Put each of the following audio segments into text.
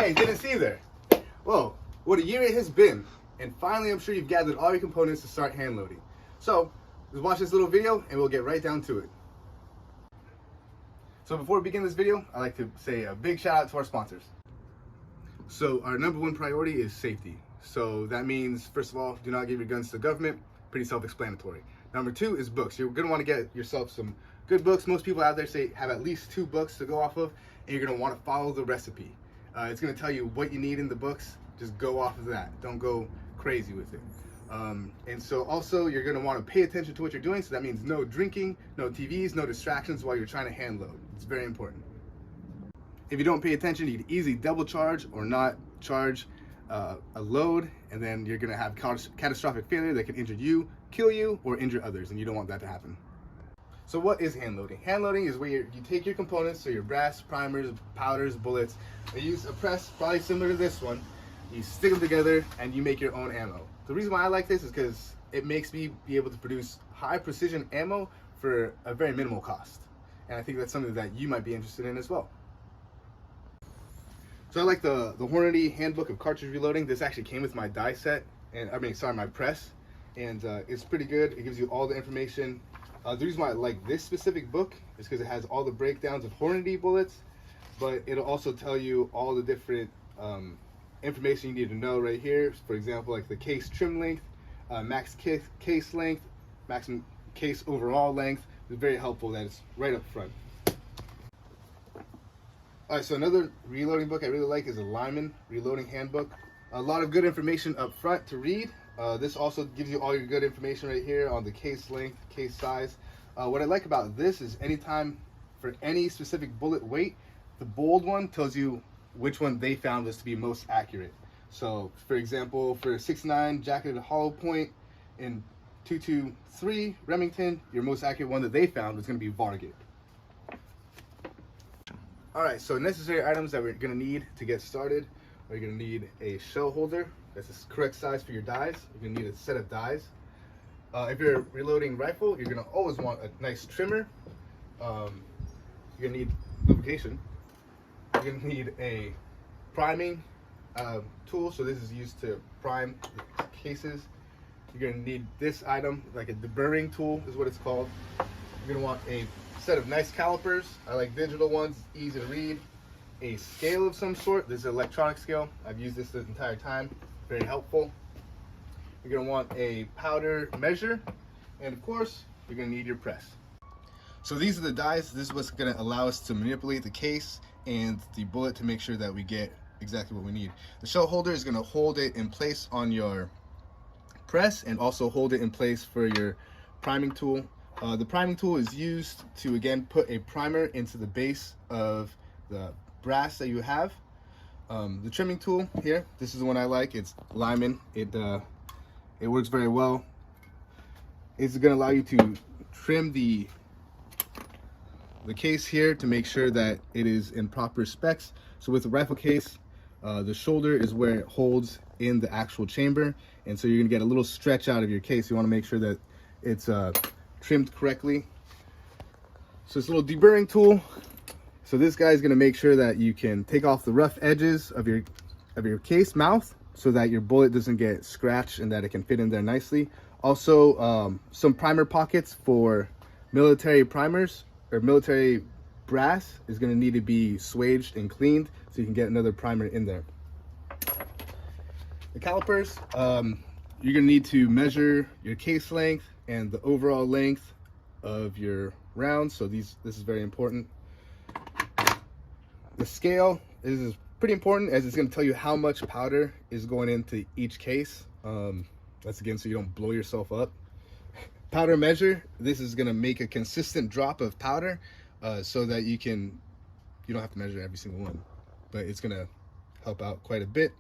Hey, didn't see you there. Whoa, what a year it has been. And finally, I'm sure you've gathered all your components to start hand loading. So, let's watch this little video and we'll get right down to it. So before we begin this video, I'd like to say a big shout out to our sponsors. So our number one priority is safety. So that means, first of all, do not give your guns to the government. Pretty self-explanatory. Number two is books. You're gonna wanna get yourself some good books. Most people out there say have at least 2 books to go off of, and you're gonna wanna follow the recipe. It's gonna tell you what you need in the books. Just go off of that. Don't go crazy with it. And so also you're gonna wanna pay attention to what you're doing. So that means no drinking, no TVs, no distractions while you're trying to hand load. It's very important. If you don't pay attention, you can easily double charge or not charge a load, and then you're gonna have catastrophic failure that can injure you, kill you, or injure others, and you don't want that to happen. So what is hand loading? Hand loading is where you take your components, so your brass, primers, powders, bullets. You use a press, probably similar to this one. You stick them together and you make your own ammo. The reason why I like this is because it makes me be able to produce high precision ammo for a very minimal cost. And I think that's something that you might be interested in as well. So I like the Hornady Handbook of Cartridge Reloading. This actually came with my die set, and my press, and it's pretty good. It gives you all the information. The reason why I like this specific book is because it has all the breakdowns of Hornady bullets, but it'll also tell you all the different information you need to know right here. For example, like the case trim length, max case length, maximum case overall length. It's very helpful that it's right up front. All right, so another reloading book I really like is a Lineman Reloading Handbook. A lot of good information up front to read. This also gives you all your good information right here on the case length, case size. What I like about this is anytime for any specific bullet weight, the bold one tells you which one they found was to be most accurate. So for example, for 6.9 jacketed hollow point in 223 Remington, your most accurate one that they found was going to be Vargate. All right, so necessary items that we're gonna need to get started. We're gonna need a shell holder. That's the correct size for your dies. You're gonna need a set of dies. If you're reloading rifle, you're gonna always want a nice trimmer. You're gonna need lubrication. You're gonna need a priming tool. So this is used to prime the cases. You're gonna need this item, like a deburring tool is what it's called. You're gonna want a set of nice calipers. I like digital ones, easy to read. A scale of some sort. This is an electronic scale. I've used this the entire time. Very helpful. You're gonna want a powder measure, and of course, you're gonna need your press. So these are the dies. This is what's gonna allow us to manipulate the case and the bullet to make sure that we get exactly what we need. The shell holder is gonna hold it in place on your press and also hold it in place for your priming tool. The priming tool is used to, again, put a primer into the base of the brass that you have. The trimming tool here, this is the one I like. It's Lineman. It works very well. It's going to allow you to trim the case here to make sure that it is in proper specs. So with the rifle case, the shoulder is where it holds in the actual chamber, and so you're going to get a little stretch out of your case. You want to make sure that it's trimmed correctly. So it's a little deburring tool. So this guy is going to make sure that you can take off the rough edges of your case mouth so that your bullet doesn't get scratched and that it can fit in there nicely. Also, some primer pockets for military primers or military brass is going to need to be swaged and cleaned so you can get another primer in there. The calipers, you're going to need to measure your case length and the overall length of your rounds. So this is very important. The scale is pretty important as it's going to tell you how much powder is going into each case. That's again so you don't blow yourself up. Powder measure, this is going to make a consistent drop of powder so that you don't have to measure every single one, but it's going to help out quite a bit.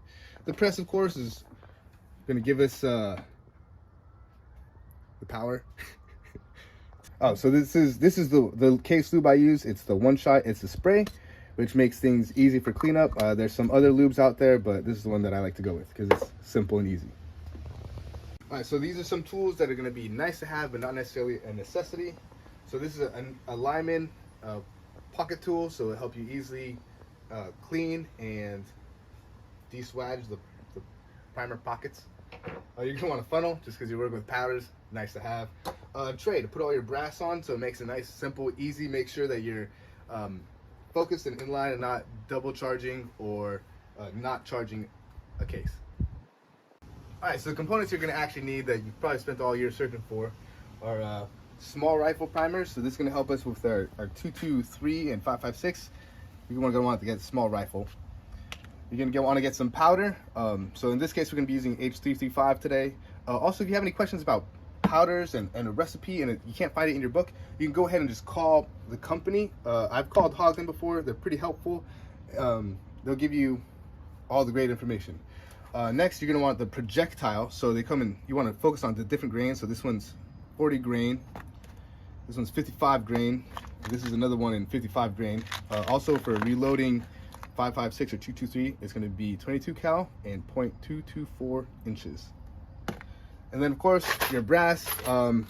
The press, of course, is going to give us the power. Oh, so this is the case lube I use. It's the one shot. It's a spray, which makes things easy for cleanup. There's some other lubes out there, but this is the one that I like to go with because it's simple and easy. All right, so these are some tools that are going to be nice to have, but not necessarily a necessity. So this is a Lineman pocket tool, so it'll help you easily clean and de-swage the primer pockets. You're gonna want a funnel just because you're working with powders, nice to have. A tray to put all your brass on, so it makes it nice, simple, easy. Make sure that you're focused and in line and not double charging or not charging a case. Alright, so the components you're going to actually need that you probably spent all year searching for are small rifle primers. So this is going to help us with our 223 and 5.56. You're going to want to get a small rifle. You're going to want to get some powder. So in this case, we're going to be using H335 today. Also, if you have any questions about powders and a recipe and you can't find it in your book, you can go ahead and just call the company. I've called Hogden before. They're pretty helpful. They'll give you all the great information. Next, you're going to want the projectile. So they come in, you want to focus on the different grains. So this one's 40 grain. This one's 55 grain. This is another one in 55 grain. Also for reloading 5.56 or 223, it's going to be 22 cal and .224 inches. And then of course your brass, it's going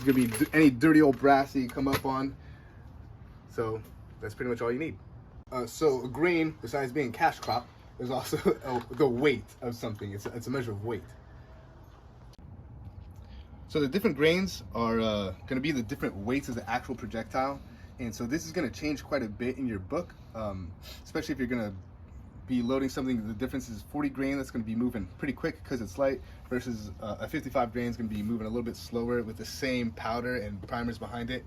to be any dirty old brass that you come up on. So that's pretty much all you need. So a grain, besides being cash crop, there's also the weight of something. It's a measure of weight. So the different grains are going to be the different weights of the actual projectile. And so this is going to change quite a bit in your book, especially if you're going to be loading something. The difference is 40 grain that's going to be moving pretty quick because it's light, versus a 55 grain is going to be moving a little bit slower with the same powder and primers behind it.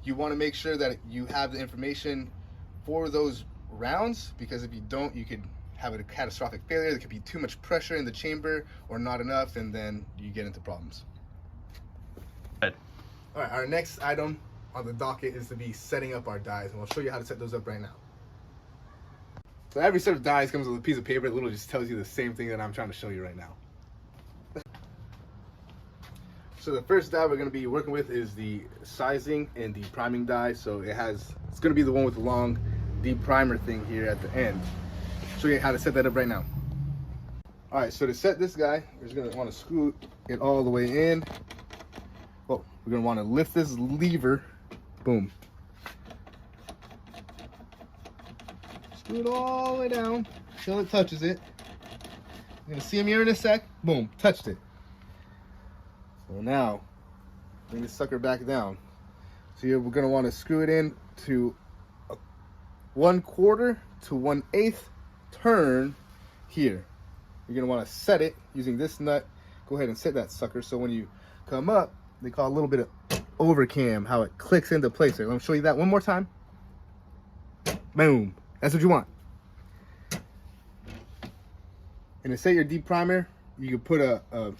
You want to make sure that you have the information for those rounds, because if you don't, you could have a catastrophic failure. There could be too much pressure in the chamber or not enough, and then you get into problems. All right, our next item on the docket is to be setting up our dies, and we'll show you how to set those up right now. So every set of dies comes with a piece of paper that literally just tells you the same thing that I'm trying to show you right now. So the first die we're going to be working with is the sizing and depriming die. So it's going to be the one with the long deprimer thing here at the end. Show you how to set that up right now. All right, so to set this guy, we're just going to want to screw it all the way in. Oh, we're going to want to lift this lever. Boom. Screw it all the way down until it touches it. You're going to see him here in a sec. Boom, touched it. So now, bring this sucker back down. So we're going to want to screw it in to a 1/4 to 1/8 turn here. You're going to want to set it using this nut. Go ahead and set that sucker so when you come up, they call a little bit of overcam, how it clicks into place there. Let me show you that one more time. Boom. That's what you want. And to set your deprimer, you can put a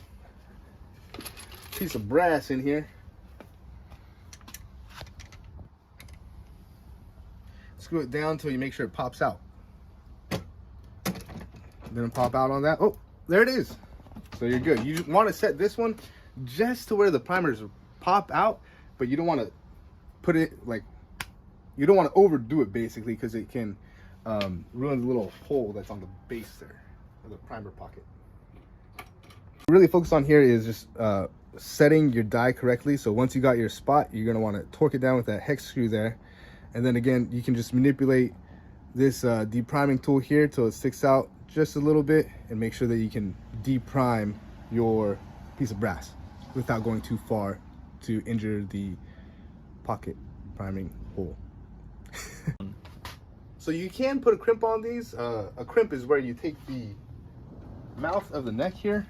piece of brass in here. Screw it down until you make sure it pops out. Then pop out on that. Oh, there it is. So you're good. You want to set this one just to where the primers pop out, but you don't want to put it like, you don't want to overdo it basically, because it can ruin the little hole that's on the base there of the primer pocket. What really focus on here is just setting your die correctly. So once you got your spot, you're going to want to torque it down with that hex screw there. And then again, you can just manipulate this depriming tool here till it sticks out just a little bit, and make sure that you can deprime your piece of brass without going too far to injure the pocket priming hole. So you can put a crimp on these. A crimp is where you take the mouth of the neck here.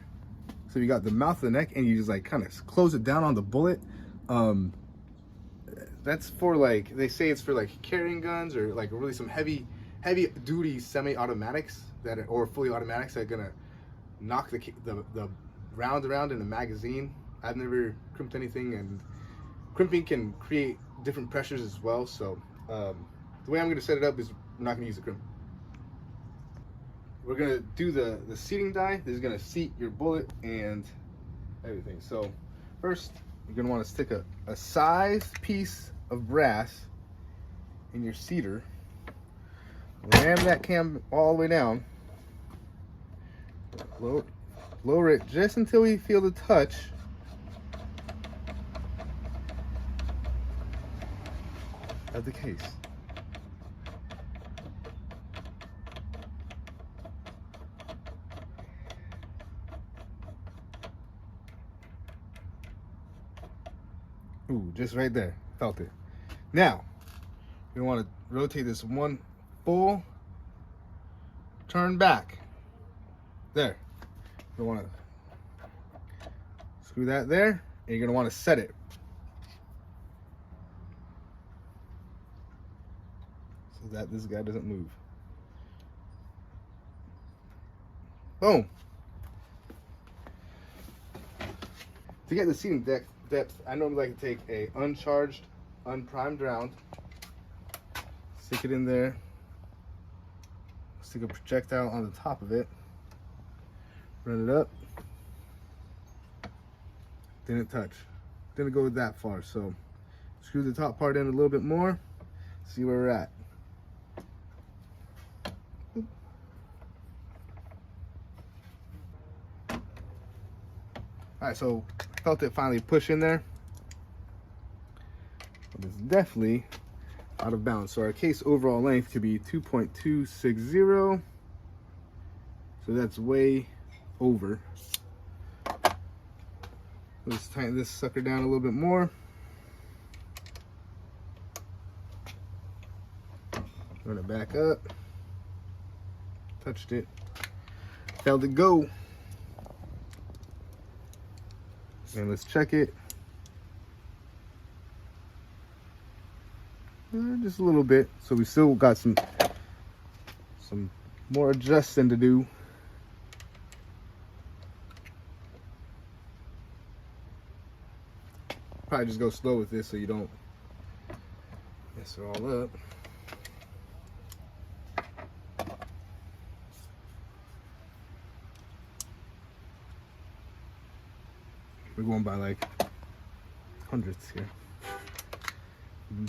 So you got the mouth of the neck and you just like kind of close it down on the bullet. That's for like, they say it's for like carrying guns or like really some heavy duty semi-automatics or fully automatics that are gonna knock the round around in a magazine. I've never crimped anything, and crimping can create different pressures as well. So the way I'm gonna set it up is we're not gonna use a crimp. We're gonna do the seating die. This is gonna seat your bullet and everything. So first, you're gonna want to stick a sized piece of brass in your seater. Ram that cam all the way down. Lower it just until you feel the touch. Of the case. Ooh, just right there. Felt it. Now, you want to rotate this one full turn back. There. You want to screw that there, and you're going to want to set it. So that this guy doesn't move. Boom. To get the seating depth, I normally like to take a uncharged, unprimed round, stick it in there, stick a projectile on the top of it, run it up, didn't touch, didn't go that far, so screw the top part in a little bit more, see where we're at. All right, so felt it finally push in there, but it's definitely out of bounds. So our case overall length could be 2.260, so that's way over. Let's tighten this sucker down a little bit more. Run it back up. Touched it. Felt it go. And let's check it. Just a little bit. So we still got some more adjusting to do. Probably just go slow with this so you don't mess it all up. We're going by like hundredths here.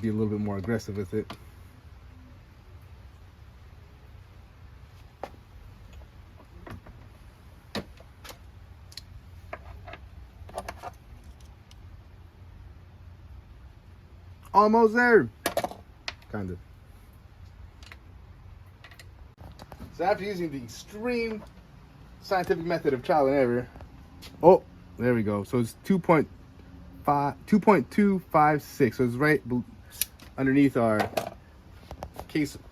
Be a little bit more aggressive with it. Almost there. Kind of. So after using the extreme scientific method of trial and error, oh, there we go. So it's 2.256. So it's right underneath our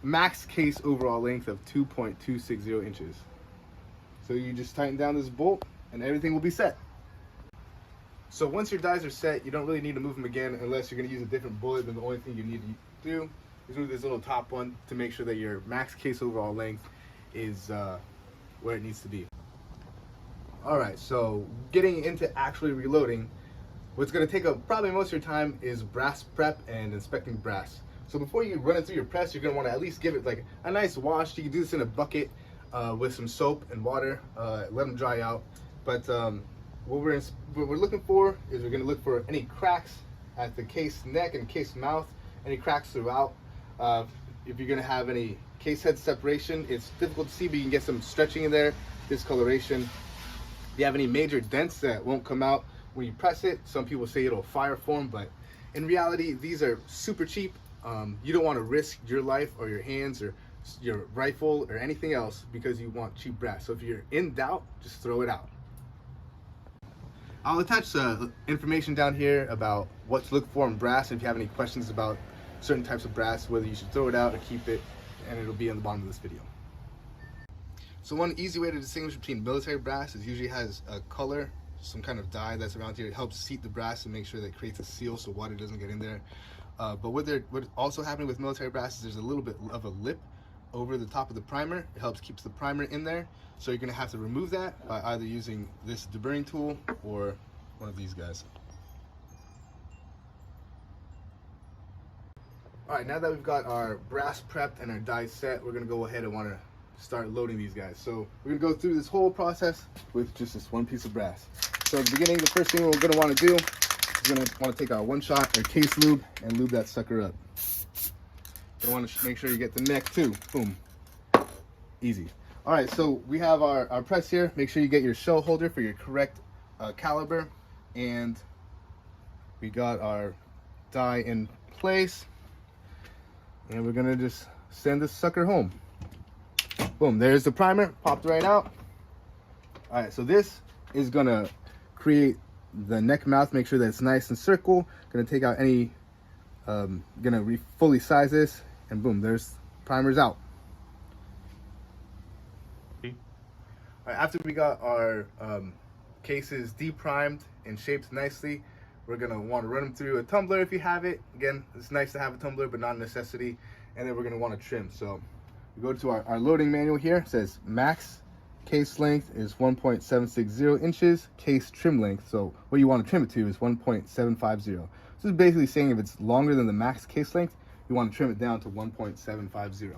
max case overall length of 2.260 inches. So you just tighten down this bolt and everything will be set. So once your dies are set, you don't really need to move them again unless you're going to use a different bullet. Then the only thing you need to do is move this little top one to make sure that your max case overall length is where it needs to be. Alright, so getting into actually reloading, what's going to take up probably most of your time is brass prep and inspecting brass. So before you run it through your press, you're going to want to at least give it like a nice wash. You can do this in a bucket with some soap and water, let them dry out. But what we're looking for is we're going to look for any cracks at the case neck and case mouth, any cracks throughout. If you're going to have any case head separation, it's difficult to see, but you can get some stretching in there, discoloration. If you have any major dents that won't come out when you press it, some people say it'll fire form, but in reality, these are super cheap. You don't want to risk your life or your hands or your rifle or anything else because you want cheap brass. So if you're in doubt, just throw it out. I'll attach information down here about what to look for in brass, and if you have any questions about certain types of brass, whether you should throw it out or keep it, and it'll be on the bottom of this video. So one easy way to distinguish between military brass is usually has a color, some kind of dye that's around here. It helps seat the brass and make sure that it creates a seal so water doesn't get in there. But what's also happening with military brass is there's a little bit of a lip over the top of the primer. It helps keeps the primer in there. So you're gonna have to remove that by either using this Depriming tool or one of these guys. All right, now that we've got our brass prepped and our die set, we're gonna go ahead and wanna start loading these guys. So we're gonna go through this whole process with just this one piece of brass. So at the beginning, the first thing we're gonna wanna do is we're gonna wanna take our one shot or case lube and lube that sucker up. You wanna make sure you get the neck too. Boom, easy. All right, so we have our press here. Make sure you get your shell holder for your correct caliber, and we got our die in place, and we're gonna just send this sucker home. Boom, there's the primer, popped right out. All right, so this is gonna create the neck mouth, make sure that it's nice and circle. Gonna take out any, fully size this, and boom, there's primers out. All right, after we got our cases deprimed and shaped nicely, we're gonna want to run them through a tumbler if you have it. Again, it's nice to have a tumbler, but not a necessity. And then we're gonna want to trim. So we go to our loading manual here. It says max case length is 1.760 inches, case trim length, so what you want to trim it to is 1.750. So this is basically saying if it's longer than the max case length, you want to trim it down to 1.750.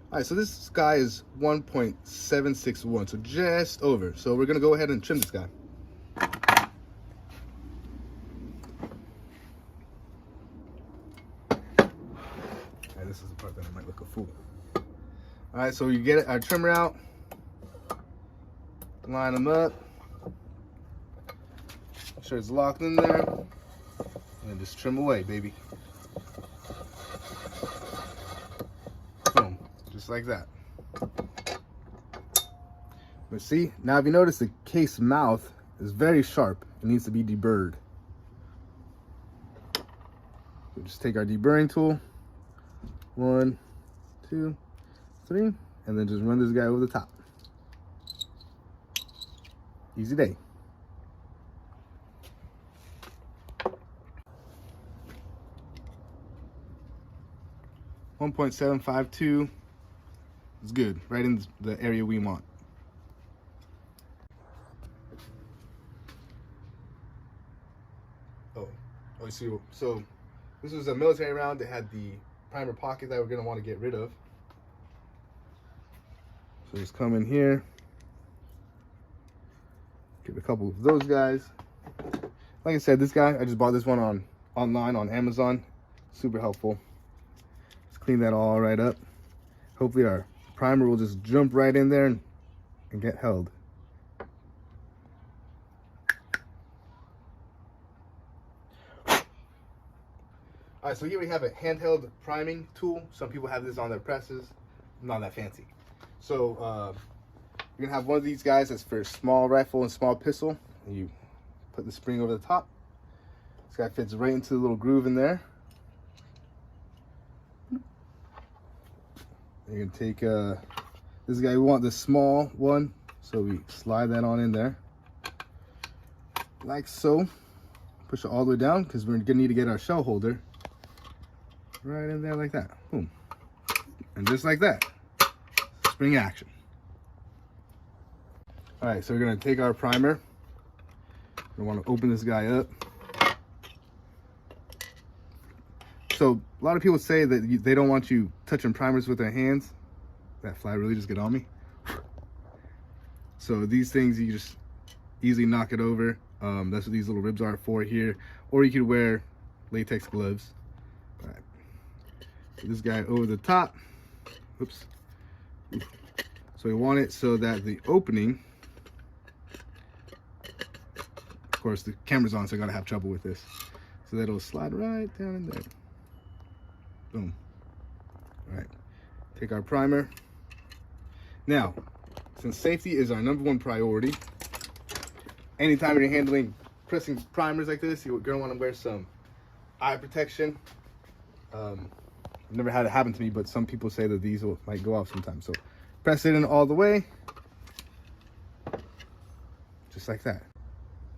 All right, so this guy is 1.761, so just over. So we're gonna go ahead and trim this guy. This is the part that I might look a fool. All right, so you get our trimmer out, line them up, make sure it's locked in there, and then just trim away, baby. Boom, just like that. But see, now if you notice, the case mouth is very sharp. It needs to be deburred. So just take our deburring tool. 1, 2, 3, and then just run this guy over the top. Easy day. .752 is good, right in the area we want. Oh, so this was a military round that had the primer pocket that we're going to want to get rid of. So just come in here, get a couple of those guys. Like I said, this guy, I just bought this one online on Amazon. Super helpful. Let's clean that all right up. Hopefully our primer will just jump right in there and get held. All right, so here we have a handheld priming tool. Some people have this on their presses. Not that fancy. So you're gonna have one of these guys that's for small rifle and small pistol. And you put the spring over the top. This guy fits right into the little groove in there. You're gonna take this guy. We want the small one, so we slide that on in there, like so. Push it all the way down because we're gonna need to get our shell holder right in there like that. Boom. And just like that, spring action. All right, so we're gonna take our primer. We want to open this guy up. So a lot of people say that they don't want you touching primers with their hands. That fly really just get on me. So these things, you just easily knock it over. That's what these little ribs are for here. Or you could wear latex gloves. All right. Put this guy over the top. Oops. So we want it so that the opening, of course the camera's on, so I'm gonna have trouble with this. So that'll slide right down in there. Boom. All right. Take our primer. Now, since safety is our #1 priority, anytime you're handling pressing primers like this, you're gonna want to wear some eye protection. I've never had it happen to me, but some people say that these might go off sometimes. So press it in all the way, just like that.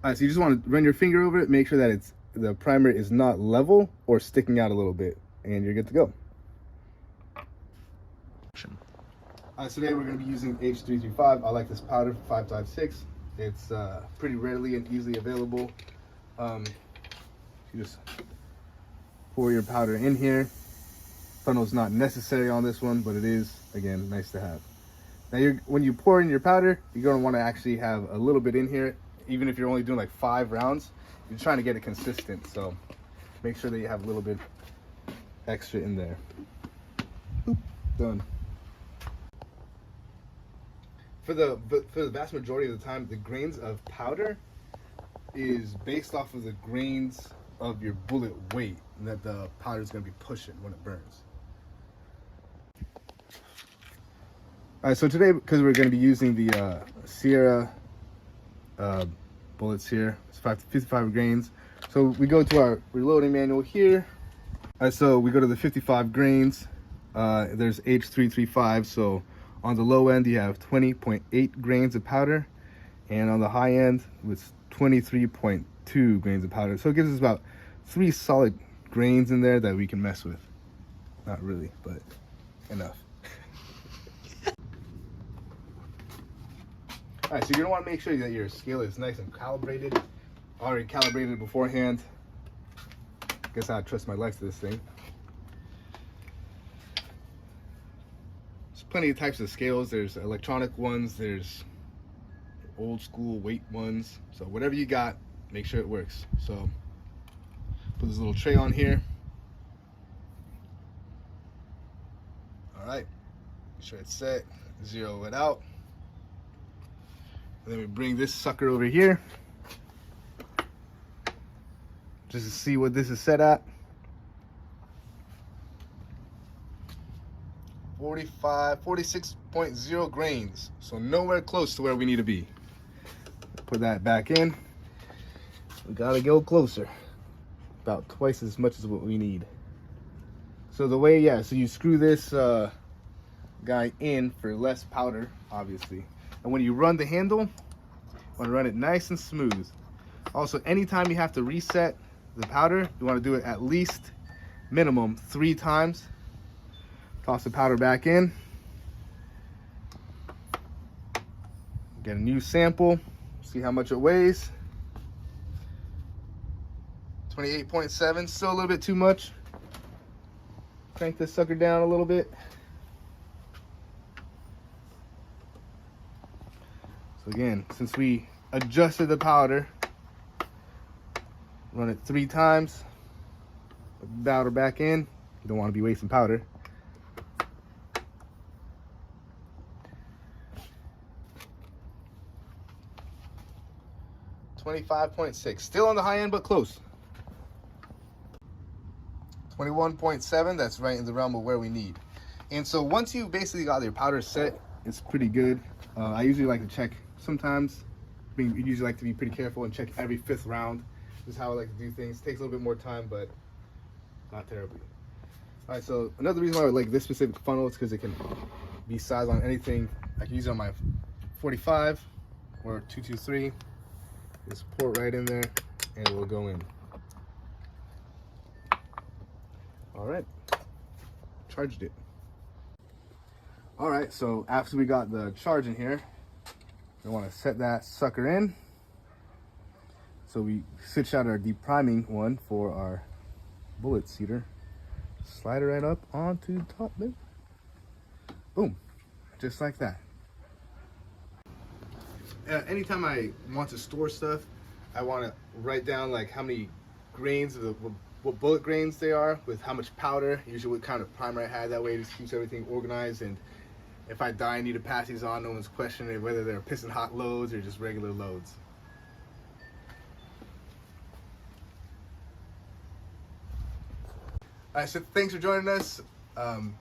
All right, so you just want to run your finger over it, make sure that the primer is not level or sticking out a little bit, and you're good to go. All right, so today we're going to be using H335. I like this powder, 556. It's pretty readily and easily available. You just pour your powder in here. Funnel's not necessary on this one, but it is, again, nice to have. Now, when you pour in your powder, you're going to want to actually have a little bit in here, even if you're only doing like 5 rounds. You're trying to get it consistent, so make sure that you have a little bit extra in there. Boop, done. For the vast majority of the time, the grains of powder is based off of the grains of your bullet weight that the powder is going to be pushing when it burns. All right, so today, because we're going to be using the Sierra bullets here, it's 55 grains. So we go to our reloading manual here. All right, so we go to the 55 grains. There's H335. So on the low end, you have 20.8 grains of powder, and on the high end, with 23.2 grains of powder. So it gives us about 3 solid grains in there that we can mess with. Not really, but enough. All right, so you're gonna want to make sure that your scale is nice and calibrated. Already calibrated beforehand. Guess I trust my life to this thing. There's plenty of types of scales. There's electronic ones, there's old school weight ones. So whatever you got, make sure it works. So put this little tray on here. All right, make sure it's set, zero it out. And then we bring this sucker over here just to see what this is set at. 46.0 grains. So nowhere close to where we need to be. Put that back in. We gotta go closer. About twice as much as what we need. So the way, so you screw this guy in for less powder, obviously. And when you run the handle, you want to run it nice and smooth. Also, anytime you have to reset the powder, you want to do it at least minimum 3 times. Toss the powder back in. Get a new sample. See how much it weighs. 28.7, still a little bit too much. Crank this sucker down a little bit. So again, since we adjusted the powder, run it 3 times. Put the powder back in. You don't want to be wasting powder. $25.6, still on the high end, but close. 21.7, that's right in the realm of where we need. And so once you basically got your powder set, it's pretty good. I usually like to check sometimes. I usually like to be pretty careful and check every 5th round. This is how I like to do things. Takes a little bit more time, but not terribly. All right, so another reason why I like this specific funnel is because it can be sized on anything. I can use it on my 45 or 223. Just pour it right in there and it will go in. All right, charged it. All right, so after we got the charge in here, we want to set that sucker in. So we switch out our depriming one for our bullet seeder. Slide it right up onto the top there. Boom, just like that. Anytime I want to store stuff, I want to write down like how many grains of what bullet grains they are with how much powder, usually what kind of primer I had. That way it just keeps everything organized, and if I die and need to pass these on, no one's questioning whether they're piston hot loads or just regular loads. All right, so thanks for joining us.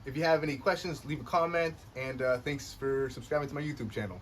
If you have any questions, leave a comment, and thanks for subscribing to my YouTube channel.